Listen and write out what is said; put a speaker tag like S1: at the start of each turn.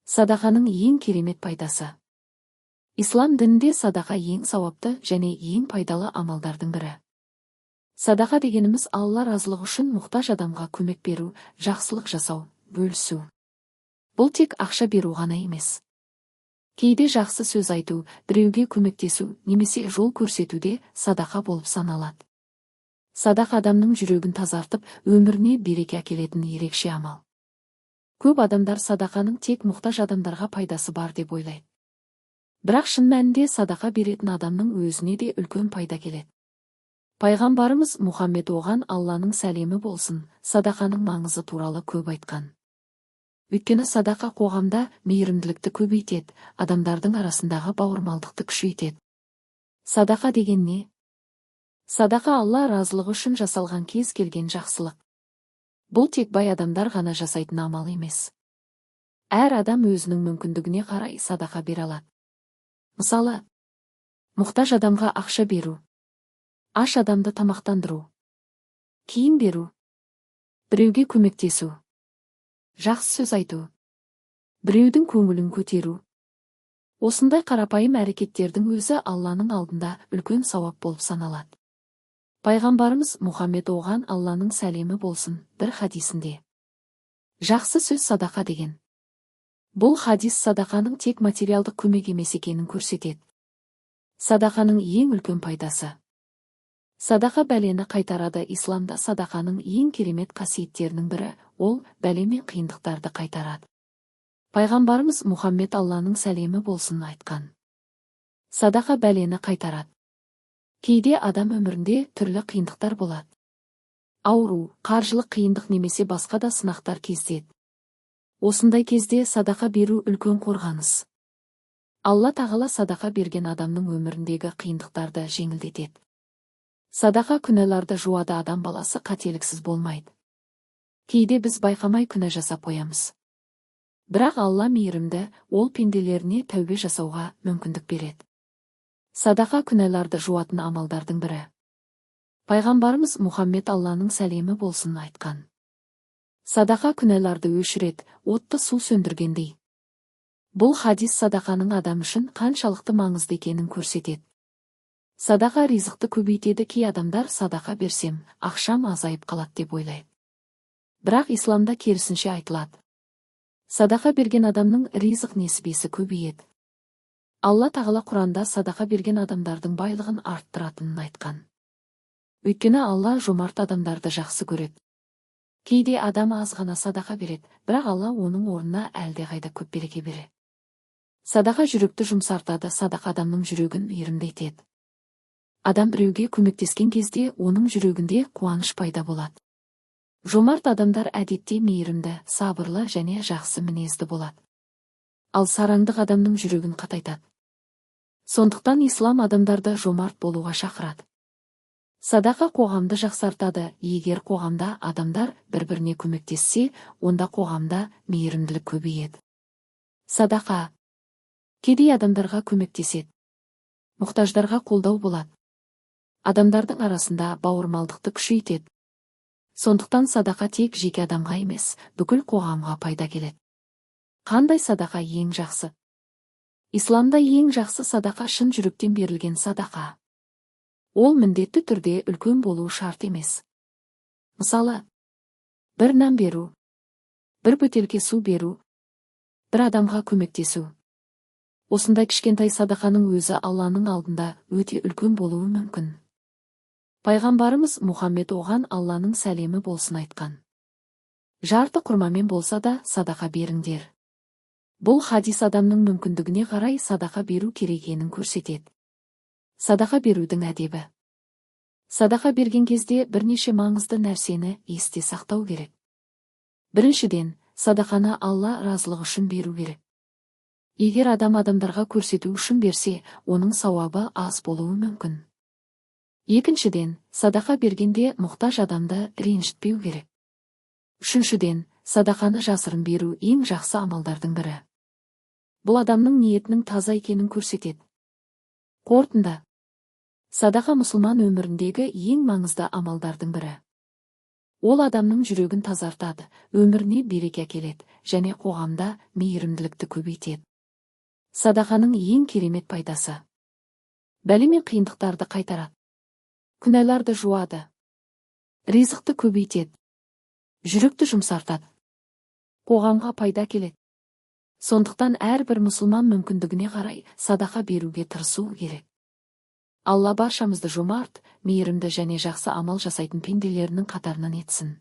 S1: Садақаның ең керемет пайдасы. Ислам дінінде садақа ең сауапты және ең пайдалы амалдардың бірі. Садақа дегеніміз Алла разылығы үшін мұқтаж адамға көмек беру, жақсылық жасау, бөлісу. Бұл тек ақша беру ғана емес. Кейде жақсы сөз айту, біреуге көмектесу, немесе жол көрсетуде садақа болып саналады. Садақа адамның жүрегін тазартып, өміріне береке әкелетін ерекше амал. Көп адамдар садақаның тек мұқтаж адамдарға пайдасы бар деп ойлайды. Бірақ шын мәнінде садақа беретін адамның өзіне де үлкен пайда келеді. Пайғамбарымыз Мұхаммед оған Алланың сәлемі болсын, садақаның маңызы туралы көп айтқан. Өйткені садақа қоғамда мейірімділікті көбейтеді, адамдардың арасындағы бауырмалдықты күшейтеді. Садақа деген не? Садақа Алла разылығы үшін жасалған кез келген жақсылық. Бұл тек бай адамдар ғана жасайтын амал емес. Әр адам өзінің мүмкіндігіне қарай садақа бере алады. Мысалы, мұқтаж адамға ақша беру, аш адамды тамақтандыру, киім беру, біреуге көмектесу, жақсы сөз айту, біреудің көңілін көтеру. Осындай қарапайым әрекеттердің өзі Алланың алдында үлкен сауап болып саналады. Пайғамбарымыз Мұхаммед оған Алланың сәлемі болсын бір хадисінде. Жақсы сөз садақа деген. Бұл хадис садақаның тек материалдық көмек емес екенін көрсетеді. Садақаның ең үлкен пайдасы. Садақа бәлені қайтарады. Исламда садақаның ең керемет қасиеттерінің бірі, ол бәле мен қиындықтарды қайтарады. Пайғамбарымыз Мұхаммед Алланың сәлемі болсын айтқан. Садақа бәлені қайтарады. Кейде адам өмірінде түрлі қиындықтар болады. Ауру, қаржылық қиындық немесе басқа да сынақтар кездеседі. Осындай кезде садақа беру үлкен қорғаныс. Алла тағала садақа берген адамның өміріндегі қиындықтарды жеңілдетеді. Садақа күнәларды жуады. Адам баласы қателіксіз болмайды. Кейде біз байқамай күнә жасап қоямыз. Бірақ Алла мейірімді, ол пенделеріне тәубе жасауға мүмкіндік береді. Садақа күнәларды жуатын амалдардың бірі. Пайғамбарымыз Мұхаммед Алланың сәлемі болсын айтқан. Садақа күнәларды өшіреді, отты су сөндіргендей. Бұл хадис садақаның адам үшін қаншалықты маңызды екенін көрсетеді. Садақа ризықты көбейтеді. Кей адамдар садақа берсем, ақшам азайып қалады деп ойлайды. Бірақ исламда керісінше айтылады. Садақа берген адамның ризық несібесі көбейеді. Алла тағала Құранда садақа берген адамдардың байлығын арттыратынын айтқан. Өйткені Алла жомарт адамдарды жақсы көреді. Кейде адам аз ғана садақа береді, бірақ Алла оның орнына әлдеқайда көп береке береді. Садақа жүректі жұмсартады. Садақа адамның жүрегін мейірімдетеді. Адам біреуге көмектескен кезде оның жүрегінде қуаныш пайда болады. Жомарт адамдар әдетте мейірімді, сабырлы және жақсы мінезді болады. Ал сараңдық адамның жүрегін қатайтады. Сондықтан ислам адамдарды жомарт болуға шақырады. Садақа қоғамды жақсартады. Егер қоғамда адамдар бір-біріне көмектессе, онда қоғамда мейірімділік көбейеді. Садақа кедей адамдарға көмектеседі. Мұқтаждарға қолдау болады. Адамдардың арасында бауырмалдықты күшейтеді. Сондықтан садақа тек жеке адамға емес, бүкіл қоғамға пайда келеді. Қандай садақа ең жақсы? Исламда ең жақсы садақа шын жүректен берілген садақа. Ол міндетті түрде үлкен болуы шарт емес. Мысалы, бір нан беру, бір бөтелке су беру, бір адамға көмектесу. Осындай кішкентай садақаның өзі Алланың алдында өте үлкен болуы мүмкін. Пайғамбарымыз Мұхаммед оған Алланың сәлемі болсын айтқан. Жарты құрмамен болса да садақа беріңдер. Бұл хадис адамның мүмкіндігіне қарай садақа беру керек екенін көрсетеді. Садақа берудің әдебі. Садақа берген кезде бірнеше маңызды нәрсені есте сақтау керек. Біріншіден, садақаны Алла разылығы үшін беру керек. Егер адам адамдарға көрсету үшін берсе, оның сауабы аз болуы мүмкін. Екіншіден, садақа бергенде мұқтаж адамды ренжітпеу керек. Үшіншіден, садақаны жасырын беру ең жақсы амалдардың бірі. Бұл адамның ниетінің таза екенін көрсетеді. Қорытынды. Садақа мұсылман өміріндегі ең маңызды амалдардың бірі. Ол адамның жүрегін тазартады, өміріне береке әкеледі, және қоғамда мейірімділікті көбейтеді. Садақаның ең керемет пайдасы. Бәле мен қиындықтарды қайтарады. Күнәларды жуады. Ризықты көбейтеді. Жүректі жұмсартады. Қоғамға пайда келеді. Сондықтан әрбір мұсылман мүмкіндігіне қарай садақа беруге тырысуы керек. Алла баршамызды жомарт, мейірімді және жақсы амал жасайтын пенделерінің қатарынан етсін.